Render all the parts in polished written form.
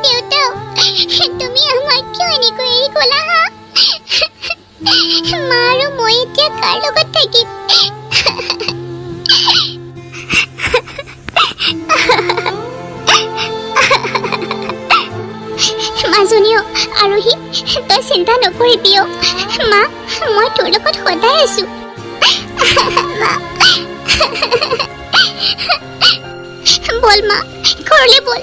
দেউতা তুমি আমাক কিয় এনেকৈ এৰি গলা হা মা আৰু মই এতিয়া কাৰ লগত থাকিম মাজনীও আৰোহী তই চিন্তা নকৰিবি মা মই তোৰ লগত সদায় আছো বল মা ঘৰলৈ বল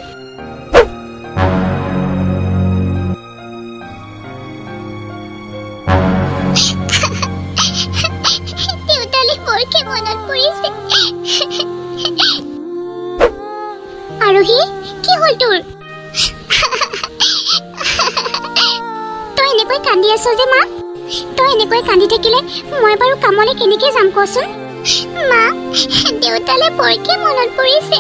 দেউতালৈ বৰকে মনত পৰিছে আৰোহী কি হ'ল তোৰ তই এনেকৈ কান্দি আছ যে মা তই এনেকৈ কান্দি থাকিলে মই বাৰু কামলৈ কেনেকে যাম কচোন মা দেউতালৈ বৰকে মনত পৰিছে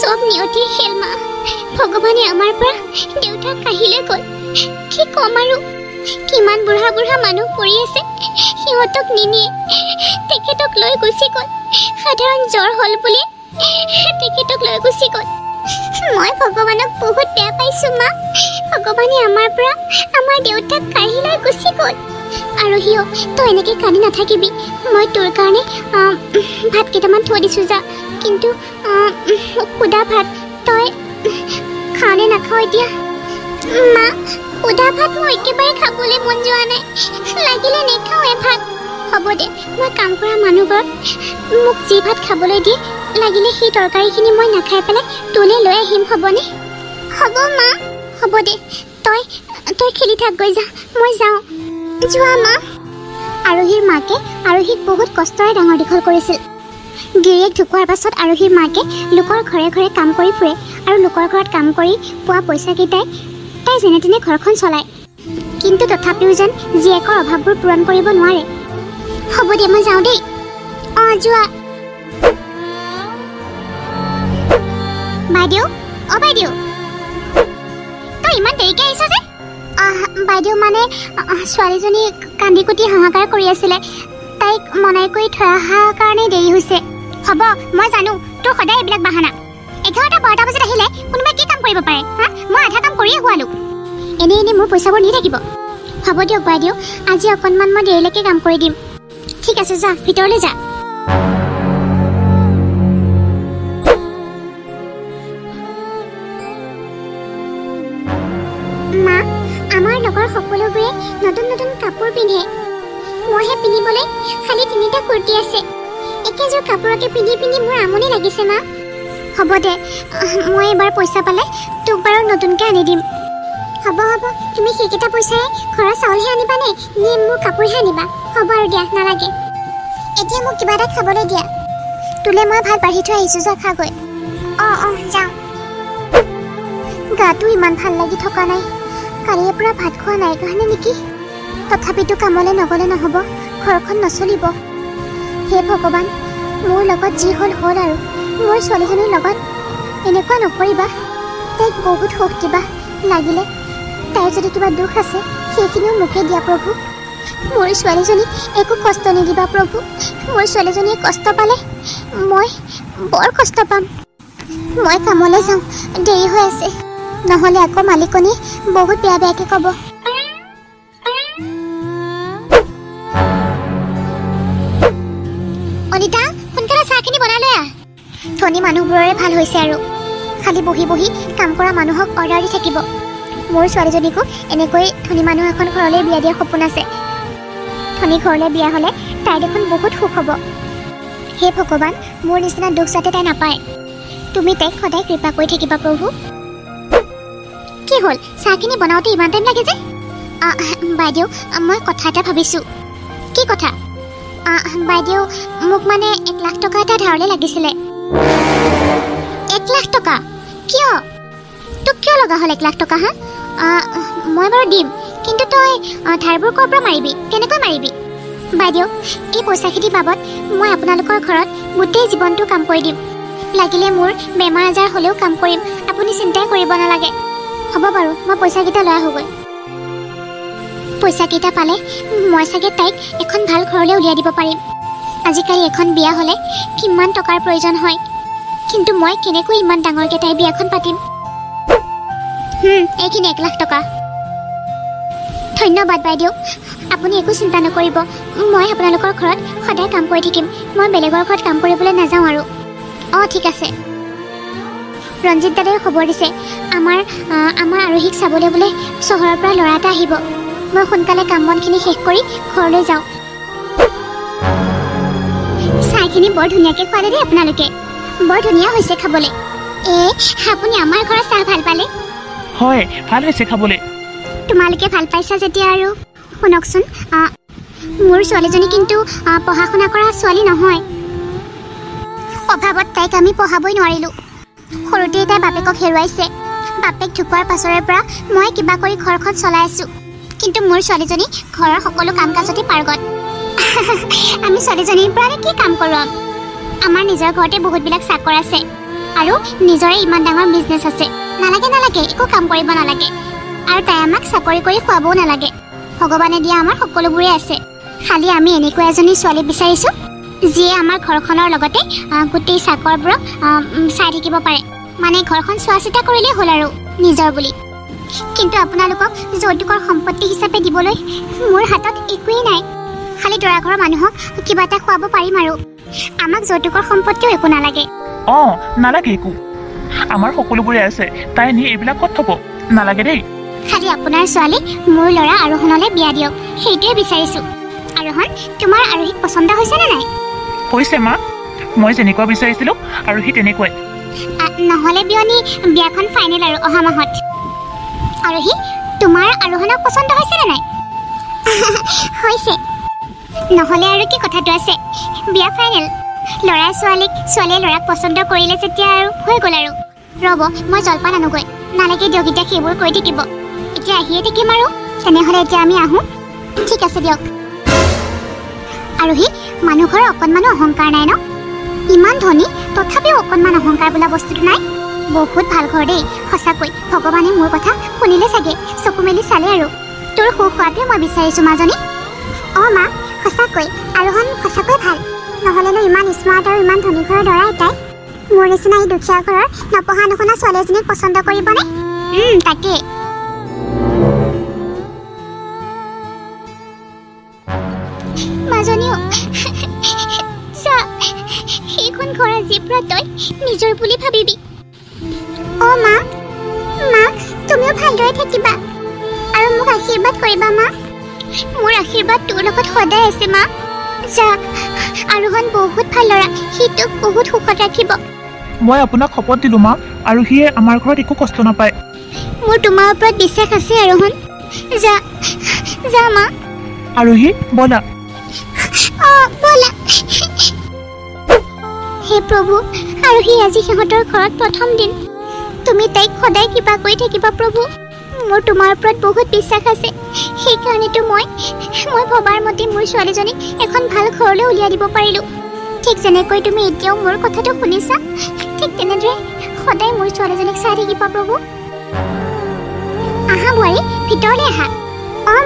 সব নিয়তিৰ খেল মা ভগৱানে আমাৰ পৰা দেউতাক কাহিলৈ গ'ল কি কম আৰু কিমান বুঢ়া বুঢ়া মানুহ পৰি আছে সিহঁতক নিনিয়ে তেখেতক লৈ গুচি গ'ল সাধাৰণ জ্বৰ হ'ল বুলি তেখেতক লৈ গুচি গ'ল মই ভগৱানক বহুত বেয়া পাইছো মা ভগৱানে আমাৰ পৰা আমাৰ দেউতাক কাহিলৈ গুচি গ'ল আৰু হিও তই এনেকৈ কান্দি নাথাকিবি মই তোৰ কাৰণে ভাত কেইটামান থৈ দিছোঁ যা কিন্তু সুদা ভাত তই খাওঁনে নাখাওঁ এতিয়া মা সুদা ভাত মই একেবাৰে খাবলৈ মন যোৱা নাই লাগিলে নেখাওঁ ভাত হ'ব দে মই কাম কৰা মানুহঘৰত মোক যি ভাত খাবলৈ দিয়ে লাগিলে সেই তৰকাৰীখিনি মই নাখাই পেলাই তোলৈ লৈ আহিম হ'বনে হ'ব মা হ'ব দে তই খেলি থাকগৈ যা মই যাওঁ যোৱা মা আৰোহীৰ মাকে আৰোহীক বহুত কষ্টৰে ডাঙৰ দীঘল কৰিছিল গিৰিয়েক ঢুকোৱাৰ পাছত আৰোহীৰ মাকে লোকৰ ঘৰে ঘৰে কাম কৰি ফুৰে আৰু লোকৰ ঘৰত কাম কৰি পোৱা পইচাকেইটাই তাই যেনে তেনে ঘৰখন চলায় কিন্তু তথাপিও যেন জীয়েকৰ অভাৱবোৰ পূৰণ কৰিব নোৱাৰে হ'ব দে মই যাওঁ দেই অঁ যোৱা বাইদেউ অঁ বাইদেউ তই ইমান দেৰিকৈ আহিছ যে বাইদেউ মানে ছোৱালীজনী কান্দি কুটি হাহাকাৰ কৰি আছিলে তাইক মনাই কৰি থৈ অহাৰ কাৰণে দেৰি হৈছে হ'ব মই জানো তোৰ সদায় এইবিলাক বাহানা 11-12 বজাত আহিলে কোনোবাই কি কাম কৰিব পাৰে হা মই আধা কাম কৰিয়ে হোৱালো এনেই মোৰ পইচাবোৰ নি থাকিব হ'ব দিয়ক বাইদেউ আজি অকণমান মই দেৰিলৈকে কাম কৰি দিম ঠিক আছে যা ভিতৰলৈ যা মা আমাৰ লগৰ সকলোবোৰে নতুন নতুন কাপোৰ পিন্ধে মইহে পিন্ধিবলৈ খালি 3টা কুৰ্তি আছে একেযোৰ কাপোৰকে পিন্ধি পিন্ধি মোৰ আমনি লাগিছে মা হ'ব দে মই এবাৰ পইচা পালে তোক বাৰু নতুনকৈ আনি দিম হ'ব তুমি সেইকেইটা পইচাৰে ঘৰৰ চাউলহে আনিবানে নে মোৰ কাপোৰহে আনিবা হ'ব আৰু দিয়া নালাগে এতিয়া মোক কিবা এটা খাবলৈ দিয়া তোলে মই ভাত বাঢ়ি থৈ আহিছোঁ যা খাগৈ অঁ যাওঁ গাটো ইমান ভাল লাগি থকা নাই কালিৰে পৰা ভাত খোৱা নাই কাৰণে নেকি তথাপিতো কামলৈ নগ'লে নহ'ব ঘৰখন নচলিব হে ভগৱান মোৰ লগত যি হ'ল আৰু মোৰ ছোৱালীজনীৰ লগত এনেকুৱা নকৰিবা তাইক বহুত সুখ দিবা লাগিলে তাইৰ যদি কিবা দুখ আছে সেইখিনিও মোকে দিয়া প্ৰভু মোৰ ছোৱালীজনীক একো কষ্ট নিদিবা প্ৰভু মোৰ ছোৱালীজনীয়ে কষ্ট পালে মই বৰ কষ্ট পাম মই কামলৈ যাওঁ দেৰি হৈ আছে নহ'লে আকৌ মালিকনীয়ে বহুত বেয়াকৈ ক'ব অনিতা সোনকালে চাহখিনি বনাই লৈ আহ ধনী মানুহবোৰৰে ভাল হৈছে আৰু খালি বহি বহি কাম কৰা মানুহক অৰ্ডাৰ দি থাকিব মোৰ ছোৱালীজনীকো এনেকৈ ধনী মানুহ এখন ঘৰলৈ বিয়া দিয়াৰ সপোন আছে ধনী ঘৰলৈ বিয়া হ'লে তাই দেখোন বহুত সুখ হ'ব হে ভগৱান মোৰ নিচিনা দুখ যাতে তাই নাপায় তুমি তাইক সদায় কৃপা কৰি থাকিবা প্ৰভু কি হ'ল চাহখিনি বনাওঁতে ইমান টাইম লাগে যে বাইদেউ মই কথা এটা ভাবিছোঁ কি কথা বাইদেউ মোক মানে 1 লাখ টকা এটা ধাৰলৈ লাগিছিলে 1 লাখ টকা কিয় তোক কিয় লগা হ'ল 1 লাখ টকা হা মই বাৰু দিম কিন্তু তই ধাৰবোৰ ক'ৰ পৰা মাৰিবি কেনেকৈ মাৰিবি বাইদেউ এই পইচাখিনিৰ বাবদ মই আপোনালোকৰ ঘৰত গোটেই জীৱনটো কাম কৰি দিম লাগিলে মোৰ বেমাৰ আজাৰ হ'লেও কাম কৰিম আপুনি চিন্তাই কৰিব নালাগে হ'ব বাৰু মই পইচাকেইটা লৈ আহোঁগৈ পইচাকেইটা পালে মই চাগে তাইক এখন ভাল ঘৰলৈ উলিয়াই দিব পাৰিম আজিকালি এখন বিয়া হ'লে কিমান টকাৰ প্ৰয়োজন হয়, কিন্তু মই কেনেকৈ ইমান ডাঙৰকৈ তাইৰ বিয়াখন পাতিম? এইখিনি 1 লাখ টকা। ধন্যবাদ বাইদেউ, আপুনি একো চিন্তা নকৰিব। মই আপোনালোকৰ ঘৰত সদায় কাম কৰি থাকিম। মই বেলেগৰ ঘৰত কাম কৰিবলৈ নাযাওঁ আৰু। ঠিক আছে। ৰঞ্জিত দাদাই খবৰ দিছে আমাৰ আৰোহীক চাবলৈ বোলে চহৰৰ পৰা ল'ৰা এটা আহিব। মই সোনকালে কাম বনখিনি শেষ কৰি ঘৰলৈ যাওঁ। চাহখিনি বৰ ধুনীয়াকৈ খোৱালে দেই আপোনালোকে, বৰ ধুনীয়া হৈছে খাবলৈ। আপুনি আমাৰ ঘৰৰ চাহ ভাল পালে? হয়, ভাল হৈছে খাবলৈ। তোমালোকে ভাল পাইছা যেতিয়া আৰু শুনকচোন, মোৰ ছোৱালীজনী কিন্তু পঢ়া শুনা কৰা ছোৱালী নহয়। অভাৱত তাইক আমি পঢ়াবই নোৱাৰিলোঁ। সৰুতেই তাই বাপেকক হেৰুৱাইছে। বাপেক ঢুকোৱাৰ পাছৰে পৰা মই কিবা কৰি ঘৰখন চলাই আছোঁ, কিন্তু মোৰ ছোৱালীজনী ঘৰৰ সকলো কাম কাজতে পাৰ্গত। আমি ছোৱালীজনীৰ পৰা কি কাম কৰোঁ? আমাৰ নিজৰ ঘৰতে বহুতবিলাক চাকৰ আছে আৰু নিজৰে ইমান ডাঙৰ বিজনেছ আছে। নালাগে, একো কাম কৰিব নালাগে। আৰু তাই আমাক চাকৰি কৰি খুৱাবও নালাগে। ভগৱানে দিয়া আমাৰ সকলোবোৰে আছে। খালি আমি এনেকুৱা এজনী ছোৱালী বিচাৰিছোঁ যিয়ে আমাৰ ঘৰখনৰ লগতে গোটেই চাকৰবোৰক চাই থাকিব পাৰে। মানে ঘৰখন চোৱা চিতা কৰিলেই হ'ল আৰু নিজৰ বুলি। কিন্তু আপোনালোকক যৌতুকৰ সম্পত্তি হিচাপে দিবলৈ মোৰ হাতত একোৱেই নাই। খালি দৰা ঘৰৰ মানুহক কিবা এটা খুৱাব পাৰিম আৰু। আমাক যৌতুকৰ সম্পত্তিও একো নালাগে। নালাগে একো, আমাৰ সকলোবোৰে আছে। তাই নি এইবিলাক ক'ত থ'ব? নালাগে দেই। খালি আপোনাৰ ছোৱালীক মোৰ ল'ৰা আৰোহণলৈ বিয়া দিয়ক, সেইটোৱে বিচাৰিছোঁ। আৰোহণ, তোমাৰ আৰোহীক পচন্দ হৈছেনে নাই? হৈছে মা, মই যেনেকুৱা বিচাৰিছিলোঁ আৰোহী তেনেকুৱাই। নহ'লে বিয়নী বিয়াখন ফাইনেল আৰু অহা মাহত। আৰোহী, তোমাৰ আৰোহণক পচন্দ হৈছেনে নাই? হৈছে। নহ'লে আৰু কি কথাটো আছে, বিয়া ফাইনেল। ল'ৰাই ছোৱালীক, ছোৱালীয়ে ল'ৰাক পচন্দ কৰিলে যেতিয়া আৰু হৈ গ'ল আৰু। ৰ'ব, মই জলপান আনোগৈ। নালাগে দিয়ক, এতিয়া সেইবোৰ কৰি থাকিব। এতিয়া আহিয়ে থাকিম আৰু। তেনেহ'লে এতিয়া আমি আহোঁ। ঠিক আছে দিয়ক। আৰোহী, মানুহ ঘৰৰ অকণমানো অহংকাৰ নাই ন? ইমান ধনী তথাপিও অকণমান অহংকাৰ বোলা বস্তুটো নাই। বহুত ভাল ঘৰ দেই, সঁচাকৈ। ভগৱানে মোৰ কথা শুনিলে চাগে, চকু মেলি চালে আৰু। তোৰ সুখ হোৱাটোৱে মই বিচাৰিছোঁ মাজনী। মা, সঁচাকৈ আৰোহণ সঁচাকৈ ভাল। নহ'লেনো ইমান স্মাৰ্ট আৰু ইমান ধনী ঘৰৰ দৰা এটাই মোৰ নিচিনা এই দুখীয়া ঘৰৰ নপঢ়া নুশুনা ছোৱালী এজনীক পচন্দ কৰিবনে? তাকে। মাজনীও সেইখন ঘৰ আজিৰ পৰা তই নিজৰ বুলি ভাবিবি। মা, তুমিও ভালদৰে থাকিবা আৰু মোক আশীৰ্বাদ কৰিবা মা। মোৰ আশীৰ্বাদ তোৰ লগত সদায় আছে মা। যাক, আৰোহণ বহুত ভাল ল'ৰা, সি তোক বহুত সুখত ৰাখিব। মই আপোনাক শপত দিলোঁ মা, আৰু সিয়ে আমাৰ ঘৰত একো কষ্ট নাপায়। মোৰ তোমাৰ ওপৰত বিশ্বাস আছে আৰোহণ। যা মা। আৰোহী, ব'লা। ব'লা। হে প্ৰভু, আৰোহী আজি সিহঁতৰ ঘৰত প্ৰথম দিন। তুমি তাইক সদায় কিবা কৰি থাকিবা প্ৰভু। মোৰ তোমাৰ ওপৰত বহুত বিশ্বাস আছে। সেইকাৰণেতো মই ভবাৰ মতে মোৰ ছোৱালীজনীক এখন ভাল ঘৰলৈ উলিয়াই দিব পাৰিলোঁ। ঠিক যেনেকৈ তুমি এতিয়াও মোৰ কথাটো শুনিছা, ঠিক তেনেদৰে সদায় মোৰ ছোৱালীজনীক চাই থাকিবা প্ৰভু। আহা বোৱাৰী, ভিতৰলৈ আহা।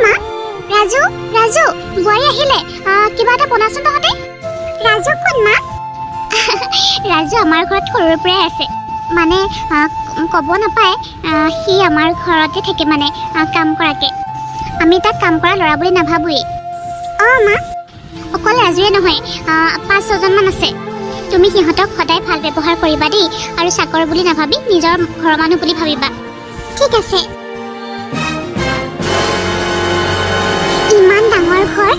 মা, ৰাজু, বোৱাৰী আহিলে। কিবা এটা বনাচোন তহঁতে। ৰাজু কোন মা? ৰাজু আমাৰ ঘৰত সৰুৰ পৰাই আছে। মানে ক'ব নাপায়, সি আমাৰ ঘৰতে থাকে, মানে কাম কৰাকৈ। আমি তাক কাম কৰা ল'ৰা বুলি নাভাবোৱেই। মা, অকল ৰাজুৱে নহয়, 5-6জনমান আছে। তুমি সিহঁতক সদায় ভাল ব্যৱহাৰ কৰিবা দেই, আৰু চাকৰ বুলি নাভাবি নিজৰ ঘৰৰ মানুহ বুলি ভাবিবা। ঠিক আছে। ইমান ডাঙৰ ঘৰ,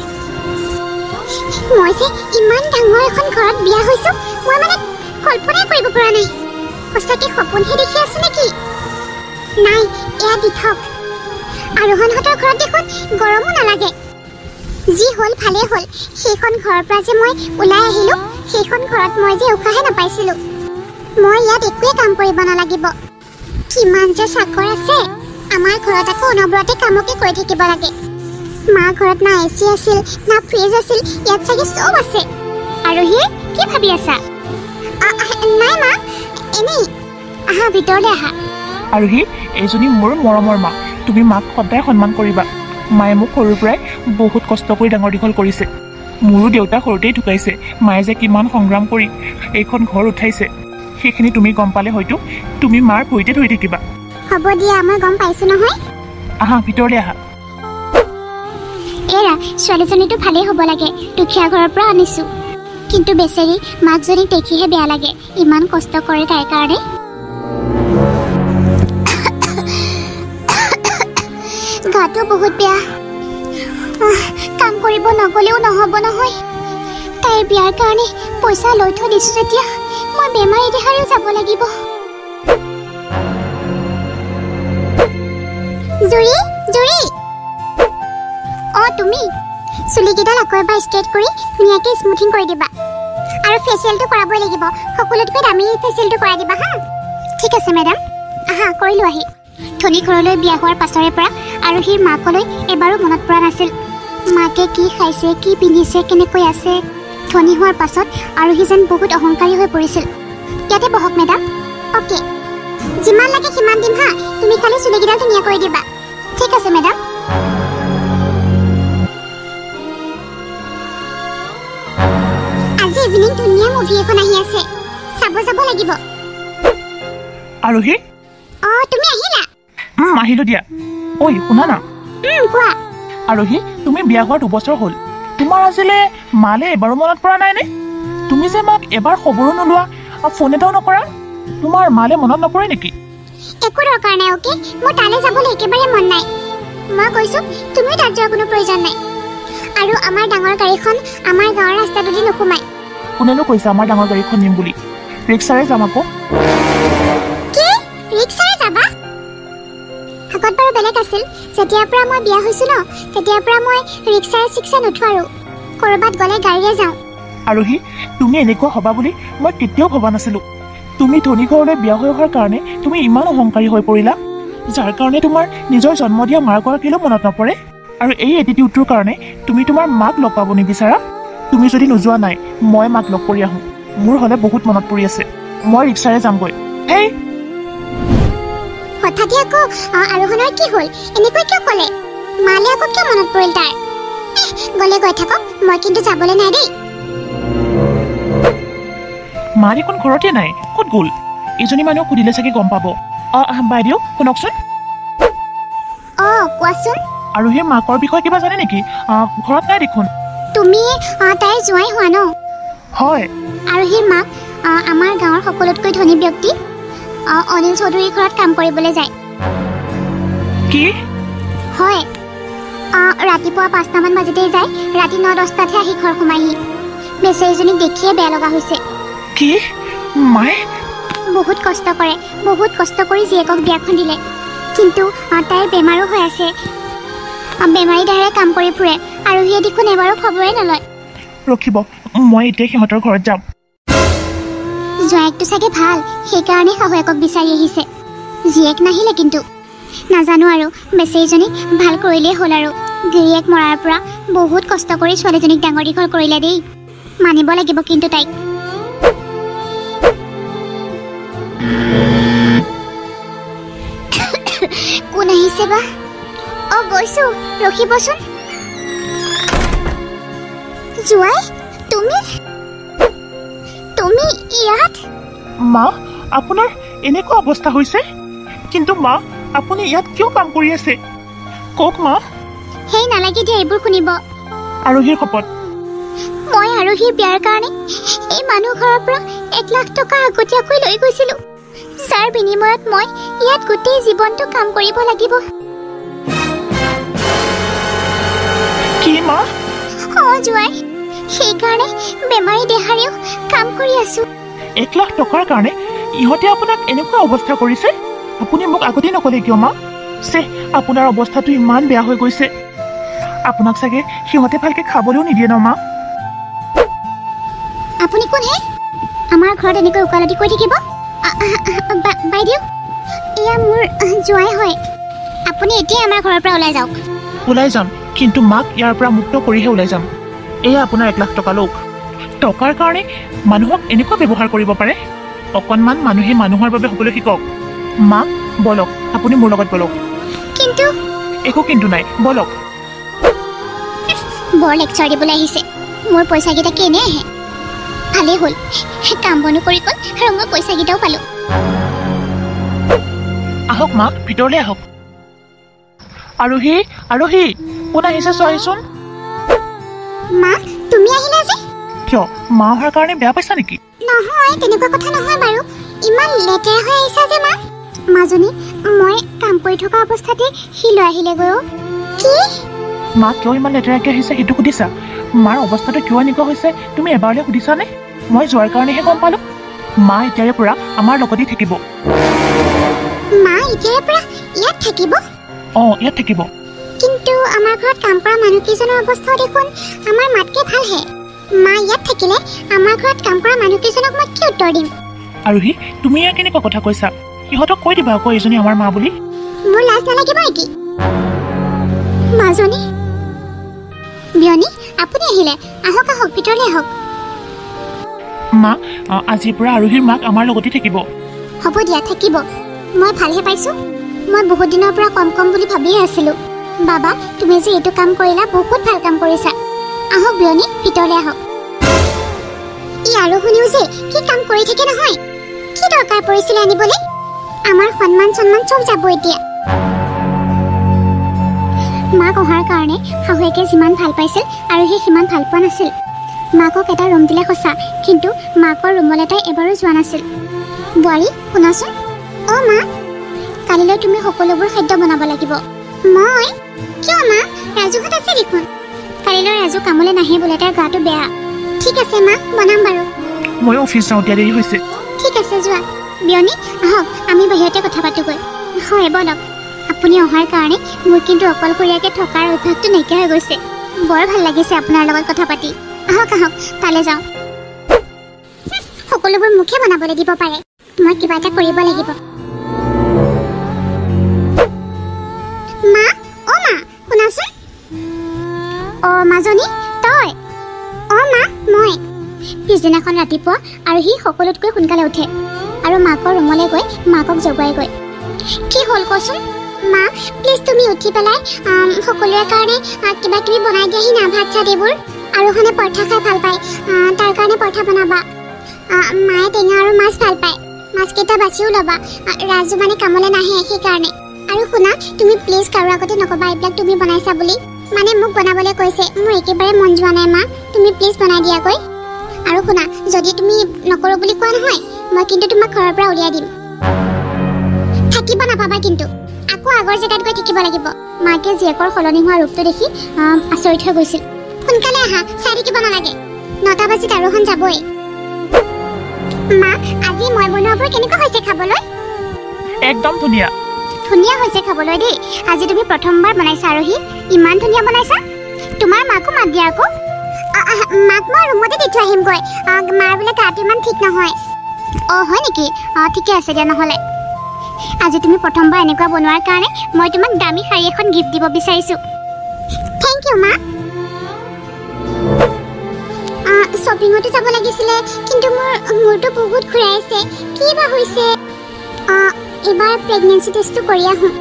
মই যে ইমান ডাঙৰ এখন ঘৰত বিয়া হৈছোঁ, মই মানে কল্পনাই কৰিব পৰা নাই। সঁচাকৈ সপোনহে দেখি আছো নেকি? নাই, এয়া দি থক। আৰোহণহঁতৰ ঘৰত দেখোন গৰমো নালাগে। যি হ'ল ভালেই হ'ল। সেইখন ঘৰৰ পৰা যে মই ওলাই আহিলোঁ, সেইখন ঘৰত মই যে উশাহে নাপাইছিলোঁ। মই ইয়াত একোৱে কাম কৰিব নালাগিব। কিমান যে চাকৰ আছে। আমাৰ ঘৰত আকৌ অনবৰতে কামকে কৰি থাকিব লাগে। মা ঘৰত না AC আছিল, না ফ্ৰিজ আছিল, ইয়াত চাগে চব আছে। আৰোহী, কি ভাবি আছা? নাই মা, এনেই। আহা, ভিতৰলৈ আহা। আৰোহী, এইজনী মোৰ মৰমৰ মা। তুমি মাক সদায় সন্মান কৰিবা। মায়ে মোক সৰুৰ পৰাই বহুত কষ্ট কৰি ডাঙৰ দীঘল কৰিছে। মোৰো দেউতা সৰুতেই ঢুকাইছে মায়ে যে কিমান সংগ্ৰাম কৰি এইখন ঘৰ উঠাইছে সেইখিনি তুমি গম পালে হয়তো তুমি মাৰ ভৰিতে ধৰি থাকিবা হ'ব দিয়া মই গম পাইছো নহয় আহা ভিতৰলৈ আহা এৰা ছোৱালীজনীটো ভালেই হ'ব লাগে দুখীয়া ঘৰৰ পৰা আনিছো কিন্তু বেচেৰি মাকজনীক দেখিহে বেয়া লাগে ইমান কষ্ট কৰে তাইৰ কাৰণে গাটো বহুত বেয়া কাম কৰিব নগলেও নহ'ব নহয় তাইৰ বিয়াৰ কাৰণে পইচা লৈ থৈ দিছো যেতিয়া মই বেমাৰী দেহাৰেও যাব লাগিব জুৰি জুৰি তুমি চুলিকেইডাল আকৌ এবাৰ ষ্ট্ৰেট কৰি ধুনীয়াকৈ স্মুথিং কৰি দিবা আৰু ফেচিয়েলটো কৰাবই লাগিব সকলোতকৈ দামী ফেচিয়েলটো কৰাই দিবা হা ঠিক আছে মেডাম আহা কৰিলোঁ আহি ধনী ঘৰলৈ বিয়া হোৱাৰ পাছৰে পৰা আৰোহীৰ মাকলৈ এবাৰো মনত পৰা নাছিল মাকে কি খাইছে কি পিন্ধিছে কেনেকৈ আছে ধনী হোৱাৰ পাছত আৰোহী যেন বহুত অহংকাৰী হৈ পৰিছিল ইয়াতে বহক মেডাম অ'কে যিমান লাগে সিমান দিম হা তুমি খালি চুলিকেইডাল ধুনীয়া কৰি দিবা ঠিক আছে মেডাম আজি ইভিনিং ধুনীয়া মুভি এখন আহি আছে চাব যাব লাগিব আৰোহী তুমি আহিলা আহিলো দিয়া ঐ শুনা না কোৱা আৰোহী তুমি বিয়া হোৱাৰ 2 বছৰ হ'ল তোমাৰ আজিলে মালে এবাৰো মনত পৰা নাইনে তুমি যে মাক এবাৰ খবৰো নোলোৱা ফোন এটাও নকৰা তোমাৰ মালে মনত নপৰে নেকি একো দৰকাৰ নাই অ'কে মোৰ তালৈ যাবলৈ একেবাৰে মন নাই মই কৈছো তুমি তাত যোৱাৰ কোনো প্ৰয়োজন নাই আৰু আমাৰ ডাঙৰ গাড়ীখন আমাৰ গাঁৱৰ ৰাস্তাটোদি নোসোমায় কোনেনো কৈছে আমাৰ ডাঙৰ গাড়ীখন নিম বুলি ৰিক্সাৰে যাম আকৌ কি ৰিক্সাৰে যাবা আগত বাৰু বেলেগ আছিল যেতিয়াৰ পৰা মই বিয়া হৈছো ন তেতিয়াৰ পৰা মই ৰিক্সাৰে চিক্সা নুঠো আৰু ক'ৰবাত গ'লে গাড়ীৰে যাওঁ আৰোহী তুমি এনেকুৱা হ'বা বুলি মই কেতিয়াও ভবা নাছিলোঁ তুমি ধনী ঘৰলৈ বিয়া হৈ অহাৰ কাৰণে তুমি ইমান অহংকাৰী হৈ পৰিলা যাৰ কাৰণে তোমাৰ নিজৰ জন্ম দিয়া মাৰগৰাকীলৈও মনত নপৰে আৰু এই এটিটিউডটোৰ কাৰণে তুমি তোমাৰ মাক লগ পাব নিবিচাৰা তুমি যদি নোযোৱা নাই মই মাক লগ কৰি আহোঁ মোৰ হ'লে বহুত মনত পৰি আছে মই ৰিক্সাৰে যামগৈ হেই হঠাতে আকৌ আৰোহণৰ কি হ'ল এনেকৈ কিয় ক'লে মালে আকৌ কিয় মনত পৰিল তাৰ গ'লে গৈ থাকক মই কিন্তু যাবলৈ নাই দেই মা দেখোন ঘৰতে নাই ক'ত গ'ল এইজনী মানুহ সুধিলে চাগে গম পাব বাইদেউ শুনকচোন কোৱাচোন আৰু সেই মাকৰ বিষয়ে কিবা জানে নেকি ঘৰত নাই দেখোন তুমি তাইৰ জোঁৱাই হোৱা ন হয় আৰু সেই মাক আমাৰ গাঁৱৰ সকলোতকৈ ধনী ব্যক্তি অনিল চৌধুৰীৰ ঘৰত কাম কৰিবলৈ যায় কি হয় ৰাতিপুৱা 5টামান বাজিতেই যায় ৰাতি 9-10টাতহে আহি ঘৰ সোমায়হি বেচেৰীজনীক দেখিয়ে বেয়া লগা হৈছে কি মায়ে বহুত কষ্ট কৰে বহুত কষ্ট কৰি জীয়েকক বিয়াখন দিলে কিন্তু তাইৰ বেমাৰো হৈ আছে বেমাৰী দ্বাৰাই কাম কৰি ফুৰে আৰু সিয়ে দেখোন এবাৰো খবৰেই নলয় ৰখিব মই এতিয়া সিহঁতৰ ঘৰত যাম জোঁৱাইকটো চাগে ভাল সেইকাৰণে শাহুৱেকক বিচাৰি আহিছে জীয়েক নাহিলে কিন্তু নাজানো আৰু বেচেৰীজনীক ভাল কৰিলেই হ'ল আৰু গিৰিয়েক মৰাৰ পৰা বহুত কষ্ট কৰি ছোৱালীজনীক ডাঙৰ দীঘল কৰিলে দেই মানিব লাগিব কিন্তু তাইক কোন আহিছে বা গৈছো ৰখিবচোন জোঁৱাই তুমি ইয়াত মা আপোনাৰ এনেকুৱা অৱস্থা হৈছে কিন্তু মা আপুনি ইয়াত কিয় কাম কৰি আছে কওক মা হেই নালাগে দিয়া এইবোৰ শুনিব আৰোহীৰ শপত মই আৰোহীৰ বিয়াৰ কাৰণে এই মানুহ ঘৰৰ পৰা 1 লাখ টকা আগতীয়াকৈ লৈ গৈছিলো যাৰ বিনিময়ত মই ইয়াত গোটেই জীৱনটো কাম কৰিব লাগিব কি মা জোঁৱাই সেইকাৰণে বেমাৰী দেহাৰেও কাম কৰি আছো 1 লাখ টকাৰ কাৰণে ইহঁতে আপোনাক এনেকুৱা অৱস্থা কৰিছে আপুনি মোক আগতে নক'লে কিয় মা আপোনাৰ অৱস্থাটো ইমান বেয়া হৈ গৈছে আপোনাক চাগে সিহঁতে ভালকে খাবলৈও নিদিয়ে ন মা আপুনি কোন হে আমাৰ ঘৰত এনেকৈ উকালতি কৰি থাকিব বাইদেউ এয়া মোৰ জোঁৱাই হয় আপুনি এতিয়াই আমাৰ ঘৰৰ পৰা ওলাই যাওক ওলাই যাম কিন্তু মাক ইয়াৰ পৰা মুক্ত কৰিহে ওলাই যাম এয়া আপোনাৰ 1 লাখ টকা লওক টকাৰ কাৰণে মানুহক এনেকুৱা ব্যৱহাৰ কৰিব পাৰে অকণমান মানুহে মানুহৰ বাবে হ'বলৈ শিকক মা বলক আপুনি মোৰ লগত বলক কিন্তু একো কিন্তু নাই বলক বৰ লেকচাৰ দিবলৈ আহিছে মোৰ পইচাকেইটা কেনে আহে ভালেই হ'ল কাম বনো কৰি গ'ল আৰু মই পইচাকেইটাও পালোঁ আহক মা ভিতৰলৈ আহক আৰোহী আৰোহী কোন আহিছে চোৱাহিচোন মা তুমি আহিলা যে কিয় মা অহাৰ কাৰণে বেয়া পাইছা নেকি নহয় তেনেকুৱা কথা নহয় বাৰু ইমান লেতেৰা হৈ আহিছা যে মা মাজনী মই কাম কৰি থকা অৱস্থাতে সি লৈ আহিলেগৈ কি মা কিয় ইমান লেতেৰাকৈ আহিছে সেইটো সুধিছা মাৰ অৱস্থাটো কিয় এনেকুৱা হৈছে তুমি এবাৰলৈ সুধিছানে মই যোৱাৰ কাৰণেহে গম পালোঁ মা এতিয়াৰে পৰা আমাৰ লগতেই থাকিব মা এতিয়াৰে পৰা ইয়াত থাকিব অঁ ইয়াত থাকিব কিন্তু আমাৰ ঘৰত কাম কৰা মানুহকেইজনৰ অৱস্থাও দেখোন আমাৰ মাতকৈ ভালহে মা ইয়াত থাকিলে আমাৰ ঘৰত কাম কৰা মানুহকেইজনক মই কি উত্তৰ দিম আৰোহী তুমি ইয়াৰ কেনেকুৱা কথা কৈছা সিহঁতক কৈ দিবা আকৌ এইজনী আমাৰ মা বুলি মোৰ লাজ নালাগিব নেকি মাজনী বিয়নী আপুনি আহিলে আহক আহক ভিতৰলৈ আহক মা আজিৰ পৰা আৰোহীৰ মাক আমাৰ লগতেই থাকিব হ'ব দিয়া থাকিব মই ভালহে পাইছোঁ মই বহুত দিনৰ পৰা কম কম বুলি ভাবিয়ে আছিলোঁ বাবা তুমি যে এইটো কাম কৰিলা বহুত ভাল কাম কৰিছা আহক বিয়নী ভিতৰলৈ আহক ই আৰু শুনিও যে কি কাম কৰি থাকে নহয় কি দৰকাৰ পৰিছিলে আনিবলৈ আমাৰ সন্মান চন্মান চব যাব এতিয়া মাক অহাৰ কাৰণে শাহুৱেকে যিমান ভাল পাইছিল আৰু সি সিমান ভাল পোৱা নাছিল মাকক এটা ৰুম দিলে সঁচা কিন্তু মাকৰ ৰুমলৈ তাই এবাৰো যোৱা নাছিল বোৱাৰী শুনাচোন অ' মা কালিলৈ তুমি সকলোবোৰ খাদ্য বনাব লাগিব মই কিয় মা ৰাজুহঁত আছে দেখোন কালিলৈ ৰাজু কামলৈ নাহে বোলে তাৰ গাটো বেয়া ঠিক আছে মা বনাম বাৰু ময়ো অফিচ যাওঁ এতিয়া দেৰি হৈছে ঠিক আছে যোৱা বিয়নী আহক আমি বাহিৰতে কথা পাতোগৈ হয় বলক আপুনি অহাৰ কাৰণে মোৰ কিন্তু অকলশৰীয়াকৈ থকাৰ অভ্যাসটো নাইকিয়া হৈ গৈছে বৰ ভাল লাগিছে আপোনাৰ লগত কথা পাতি আহক আহক তালৈ যাওঁ সকলোবোৰ মুখে বনাবলৈ দিব পাৰে মই কিবা এটা কৰিব লাগিব মা অ' মা শুনাচোন অ' মাজনী তই অ' মা মই পিছদিনাখন ৰাতিপুৱা আৰু সি সকলোতকৈ সোনকালে উঠে আৰু মাকৰ ৰুমলৈ গৈ মাকক জগুৱাই গৈ কি হ'ল কচোন মা প্লিজ তুমি উঠি পেলাই সকলোৰে কাৰণে কিবা কিবি বনাই দিয়াহি না ভাত চাত এইবোৰ আৰোহণে পৰঠা খাই ভাল পায় তাৰ কাৰণে পৰঠা বনাবা মায়ে টেঙা আৰু মাছ ভাল পায় মাছকেইটা বাচিও ল'বা ৰাজু মানে কামলৈ নাহে সেইকাৰণে আৰু শুনা তুমি প্লিজ কাৰো আগতে নক'বা এইবিলাক তুমি বনাইছা বুলি মানে মোক বনাবলৈ কৈছে মোৰ একেবাৰে মন যোৱা নাই মা তুমি প্লিজ বনাই দিয়াগৈ আৰু শুনা যদি তুমি নকৰোঁ বুলি কোৱা নহয় মই কিন্তু তোমাক ঘৰৰ পৰা উলিয়াই দিম থাকিব নাপাবা কিন্তু আকৌ আগৰ জেগাত গৈ থাকিব লাগিব মাকে জীয়েকৰ সলনি হোৱা ৰূপটো দেখি আচৰিত হৈ গৈছিল সোনকালে আহা চাই থাকিব নালাগে 9টা বাজিত আৰোহণ যাবই মা আজি মই বনোৱাবোৰ কেনেকুৱা হৈছে খাবলৈ একদম ধুনীয়া ধুনীয়া হৈছে খাবলৈ দেই আজি তুমি প্ৰথমবাৰ বনাইছা আৰোহী ইমান ধুনীয়া বনাইছা তোমাৰ মাকো মাত দিয়া আকৌ মাক মই ৰুমতে দি থৈ আহিমগৈ মাৰ বোলে গাটো ইমান ঠিক নহয় অঁ হয় নেকি ঠিকে আছে দিয়া নহ'লে আজি তুমি প্ৰথমবাৰ এনেকুৱা বনোৱাৰ কাৰণে মই তোমাক দামী শাৰী এখন গিফ্ট দিব বিচাৰিছোঁ থেংক ইউ মা শ্বপিঙতো যাব লাগিছিলে কিন্তু মোৰ মূৰটো বহুত ঘূৰাই আছে কি বা হৈছে এবাৰ প্ৰেগনেঞ্চি টেষ্টটো কৰি আহোঁ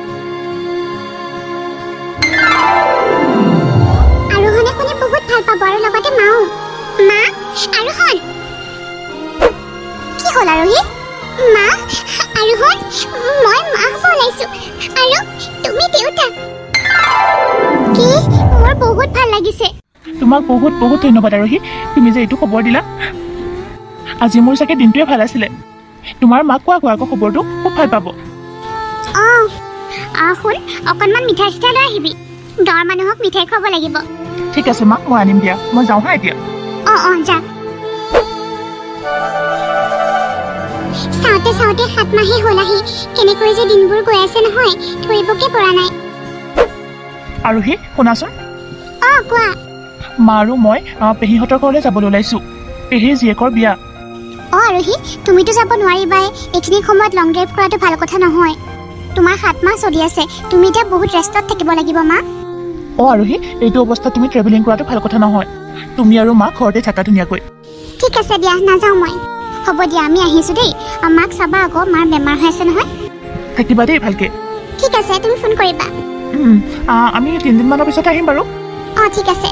আৰোহণে শুনি বহুত ভাল পাব আৰু লগতে মাও মা আৰোহণ কি হ'ল আৰোহী মা আৰোহণ মই মা হ'ব ওলাইছোঁ আৰু তুমি দেউতা কি মোৰ বহুত ভাল লাগিছে তোমাক বহুত বহুত ধন্যবাদ আৰোহী তুমি যে এইটো খবৰ দিলা আজি মোৰ চাগে দিনটোৱে ভাল আছিলে তোমাৰ মাক কোৱা আকৌ খবৰটো খুব ভাল পাব শুন অকণমান মিঠাই চিঠাই লৈ আহিবি গাঁৱৰ মানুহক মিঠাই খুৱাব লাগিব ঠিক আছে মা মই আনিম দিয়া মই যাওঁ হা এতিয়া যা চাওঁতে চাওঁতে 7 মাহে হ'ল আহি কেনেকৈ যে দিনবোৰ গৈ আছে নহয় ধৰিবকে পৰা নাই আৰোহী শুনাচোন কোৱা মা আৰু মই পেহীহঁতৰ ঘৰলৈ যাবলৈ ওলাইছোঁ পেহীৰ জীয়েকৰ বিয়া আৰোহী তুমিতো যাব নোৱাৰিবাই এইখিনি সময়ত লং ড্ৰাইভ কৰাটো ভাল কথা নহয় তোমাৰ 7 মাহ চলি আছে তুমি এতিয়া বহুত ৰেষ্টত থাকিব লাগিব মা আৰোহী এইটো অৱস্থাত তুমি ট্ৰেভেলিং কৰাটো ভাল কথা নহয় তুমি আৰু মা ঘৰতে থাকা ধুনীয়াকৈ ঠিক আছে দিয়া নাযাওঁ মই হ'ব দিয়া আমি আহিছোঁ দেই মাক চাবা আকৌ মাৰ বেমাৰ হৈ আছে নহয় থাকিবা দেই ভালকৈ ঠিক আছে তুমি ফোন কৰিবা আমি 3 দিনমানৰ পিছত আহিম বাৰু ঠিক আছে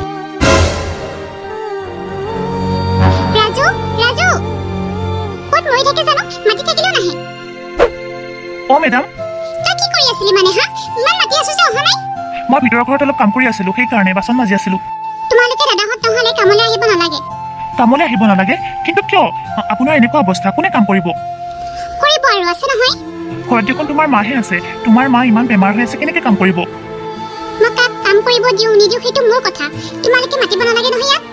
ভালকে জানো মাতি থাকিলেও নাহে অ মেডাম তই কি কৰি আছিলি মানে হা ইমান মাতি আছো যে অহা নাই মই ভিতৰৰ ঘৰত অলপ কাম কৰি আছিলোঁ সেইকাৰণে বাচন মাজি আছিলোঁ তোমালোকে দাদাহঁত নহ'লে কামলৈ আহিব নালাগে কামলৈ আহিব নালাগে কিন্তু কিয় আপোনাৰ এনেকুৱা অৱস্থা কোনে কাম কৰিব কৰিব আৰু আছে নহয় ঘৰত দেখোন তোমাৰ মাহে আছে তোমাৰ মা ইমান বেমাৰ হৈ আছে কেনেকৈ কাম কৰিব মই তাত কাম কৰিব দিওঁ নিদিওঁ সেইটো মোৰ কথা তোমালোকে মাতিব নালাগে নহয় ইয়াত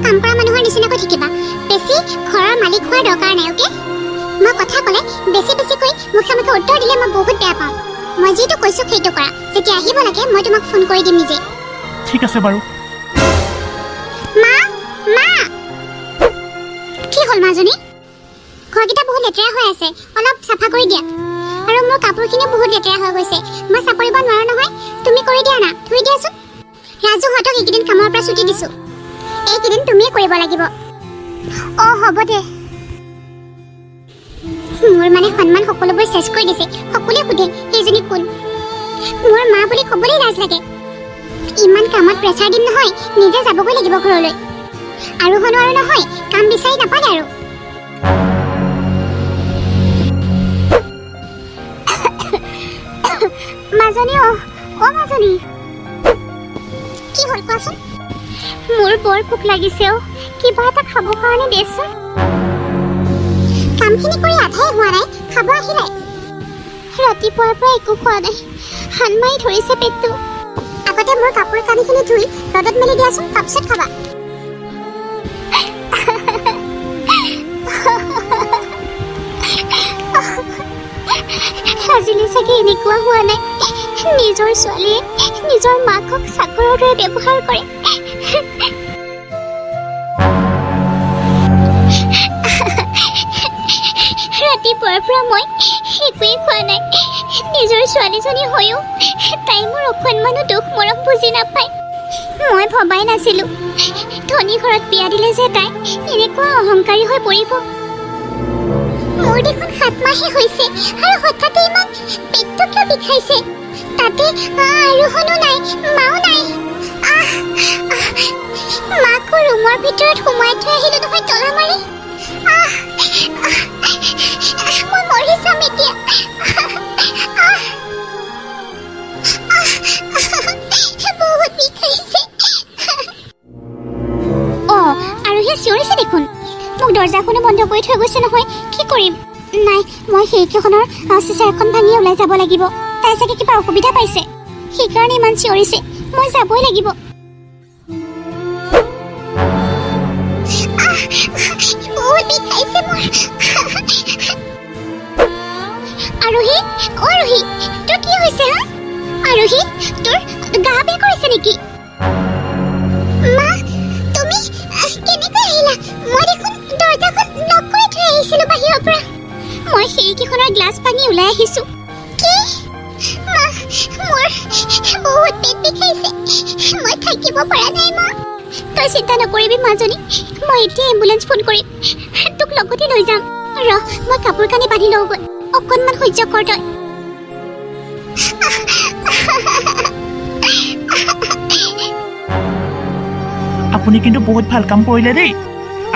কাম কৰা মানুহৰ নিচিনাকৈ থাকিবা বেছি ঘৰৰ মালিক হোৱাৰ দৰকাৰ নাই অ'কে মই কথা ক'লে বেছিকৈ মুখামুখি উত্তৰ দিলে মই বহুত বেয়া পাওঁ মই যিটো কৈছোঁ সেইটো কৰা যেতিয়া আহিব লাগে মই তোমাক ফোন কৰি দিম নিজে ঠিক আছে বাৰু মা কি হ'ল মাজনী ঘৰকেইটা বহুত লেতেৰা হৈ আছে অলপ চাফা কৰি দিয়া আৰু মোৰ কাপোৰখিনিও বহুত লেতেৰা হৈ গৈছে মই চাপৰিব নোৱাৰো নহয় তুমি কৰি দিয়া না ধুই দিয়াচোন ৰাজুহঁতক এইকেইদিন কামৰ পৰা ছুটি দিছোঁ এইকেইদিন তুমিয়ে কৰিব লাগিব অ হ'ব দে মোৰ মানে সন্মান সকলোবোৰ চেছ কৰি দিছে সকলোৱে সোধে সেইজনী কোন মোৰ মা বুলি ক'বলৈ লাজ লাগে ইমান কামত প্ৰেছাৰ দিম নহয় নিজে যাবগৈ লাগিব ঘৰলৈ আৰু হনো আৰু নহয় কাম বিচাৰি নাপালে আৰু মাজনী মাজনী কি হ'ল কোৱাচোন মোৰ বৰ ভোক লাগিছে কিবা এটা খাব কাৰণে দেচোন কামখিনি কৰি আধাই হোৱা নাই খাব আহিলে ৰাতিপুৱাৰ পৰা একো খোৱা নাই হান মাৰি ধৰিছে পেটটো আগতে মোৰ কাপোৰ কানিখিনি ধুই ৰ'দত মেলি দিয়াচোন তাৰপিছত খাবা আজিলৈ চাগে এনেকুৱা হোৱা নাই নিজৰ ছোৱালীয়ে নিজৰ মাকক চাকৰৰ দৰে ব্যৱহাৰ কৰে ৰাতিপুৱাৰ পৰা মই একোৱেই খোৱা নাই নিজৰ ছোৱালীজনী হৈও তাই মোৰ অকণমানো দুখ মৰম বুজি নাপায় মই ভবাই নাছিলোঁ ধনী ঘৰত বিয়া দিলে যে তাই এনেকুৱা অহংকাৰী হৈ পৰিব মোৰ দেখোন 7 মাহে হৈছে আৰু হঠাতে ইমান পেটটো কিয় বিষাইছে তাতে আৰু হনো নাই মাও নাই মাকো ৰুমৰ ভিতৰত সোমাই থৈ আহিলোঁ নহয় তলা মাৰি মই মৰি যাম এতিয়া বহুত বিষাইছে আৰু সি চিঞৰিছে দেখোন মোক দৰ্জাখনো বন্ধ কৰি থৈ গৈছে নহয় কি কৰিম নাই মই খিৰিকীখনৰ চিচাৰ এখন ভাঙি ওলাই যাব লাগিব তাই চাগে কিবা অসুবিধা পাইছে সেইকাৰণে ইমান চিঞৰিছে মই যাবই লাগিব বহুত বিষাইছে মোৰ আৰোহী আৰোহী তোৰ কি হৈছে হা আৰোহী তোৰ গা বেয়া কৰিছে নেকি মা তুমি কেনেকৈ আহিলা মই দেখোন দৰ্জাখন লক কৰি থৈ আহিছিলোঁ বাহিৰৰ পৰা মই খিৰিকীখনৰ গ্লাছ ভাঙি ওলাই আহিছোঁ কি মা মোৰ বহুত পেট বিষাইছে মই থাকিব পৰা নাই মা তই চিন্তা নকৰিবি মাজনী মই এতিয়া এম্বুলেঞ্চ ফোন কৰিম তোক লগতে লৈ যাম ৰহ মই কাপোৰ কানি বান্ধি লওঁগৈ অকণমান সহ্য কৰ তই আপুনি কিন্তু বহুত ভাল কাম কৰিলে দেই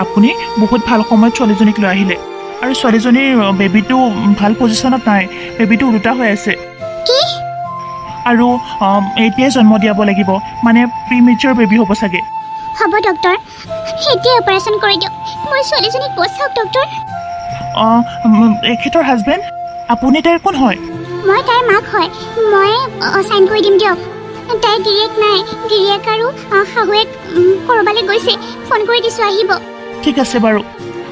আপুনি বহুত ভাল সময়ত ছোৱালীজনীক লৈ আহিলে আৰু ছোৱালীজনীৰ বেবীটো ভাল পজিশ্যনত নাই বেবীটো ওলোটা হৈ আছে আৰু এতিয়াই জন্ম দিয়াব লাগিব মানে প্ৰিমেচিয়ৰ বেবী হ'ব চাগে হ'ব ডক্টৰ এতিয়াই অপাৰেশ্যন কৰি দিয়ক মোৰ ছোৱালীজনীক বচাওক ডক্টৰ এখেতৰ হাজবেণ্ড আপুনি তাইৰ কোন হয় মই তাইৰ মাক হয় মই চাইন কৰি দিম দিয়ক তাইৰ গিৰিয়েক নাই গিৰিয়েক আৰু শাহুৱেক ক'ৰবালৈ গৈছে ফোন কৰি দিছোঁ আহিব ঠিক আছে বাৰু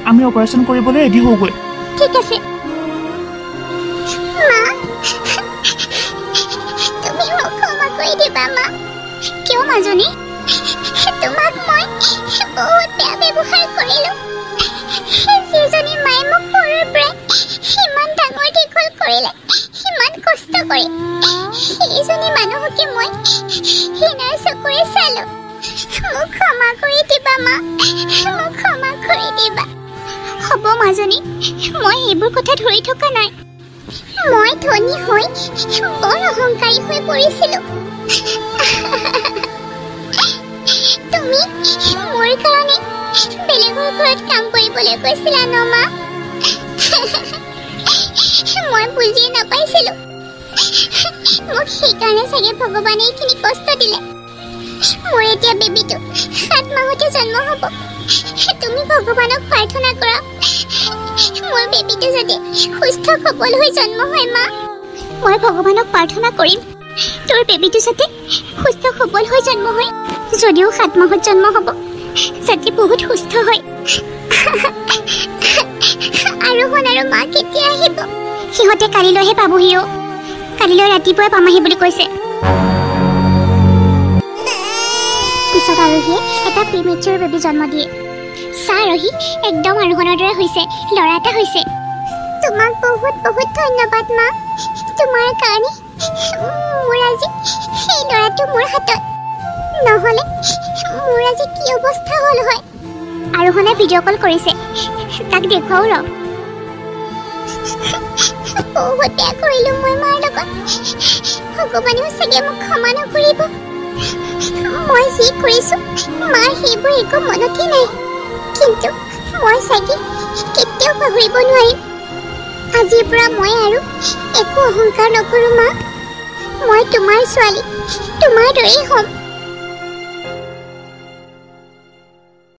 আমি অপাৰেশ্যন কৰিবলৈ ৰেডি হওঁগৈ ঠিক আছে মা তুমি মোক ক্ষমা কৰি দিবা মা কিয় মাজনী তোমাক মই বহুত বেয়া ব্যৱহাৰ কৰিলোঁ যিজনী মায়ে মোক সৰুৰ পৰাই ইমান ডাঙৰ দীঘল কৰিলে ইমান কষ্ট কৰি সেইজনী মানুহকে মই ঘৃণাৰ চকুৰে চালোঁ মোক ক্ষমা কৰি দিবা মা মোক ক্ষমা কৰি দিবা হ'ব মাজনী মই এইবোৰ কথা ধৰি থকা নাই মই ধনী হৈ বৰ অহংকাৰী হৈ পৰিছিলোঁ তুমি মোৰ কাৰণে বেলেগৰ ঘৰত কাম কৰিব কৰিবলৈ কৈছিলা ন মা মই বুজি নাপাইছিলো মোক সেইকাৰণে চাগে ভগৱানে এইখিনি কষ্ট দিলে মোৰ এতিয়া বেবিটো 7 মাহতে জন্ম হ'ব তুমি ভগৱানক প্ৰাৰ্থনা কৰা মোৰ বেবিটো যাতে সুস্থ সবল হৈ জন্ম হয় মা মই ভগৱানক প্ৰাৰ্থনা কৰিম তোৰ বেবিটো যাতে সুস্থ সবল হৈ জন্ম হয় যদিও 7 মাহত জন্ম হ'ব যাতে বহুত সুস্থ হয় আৰোহণ আৰু মা কেতিয়া আহিব সিহঁতে কালিলৈহে পাবহিও কালিলৈ ৰাতিপুৱাই পামহি বুলি কৈছে পিছত আৰোহীয়ে এটা প্ৰিমেচ্যুৰ বেবী জন্ম দিয়ে চা আৰোহী একদম আৰোহণৰ দৰে হৈছে ল'ৰা এটা হৈছে তোমাক বহুত বহুত ধন্যবাদ মা তোমাৰ কাৰণে মোৰ আজি সেই ল'ৰাটো মোৰ হাতত নহ'লে মোৰ আজি কি অৱস্থা হ'ল হয় আৰোহণে ভিডিঅ' কল কৰিছে তাক দেখুৱাও ৰ বহুত বেয়া কৰিলো মই মাৰ লগত ভগৱানেও চাগে মোক ক্ষমা নকৰিব মই যি কৰিছো মাৰ সেইবোৰ একো মনতেই নাই কিন্তু মই চাগে কেতিয়াও পাহৰিব নোৱাৰিম আজিৰ পৰা মই আৰু একো অহংকাৰ নকৰো মা মই তোমাৰ ছোৱালী তোমাৰ দৰেই হ'ম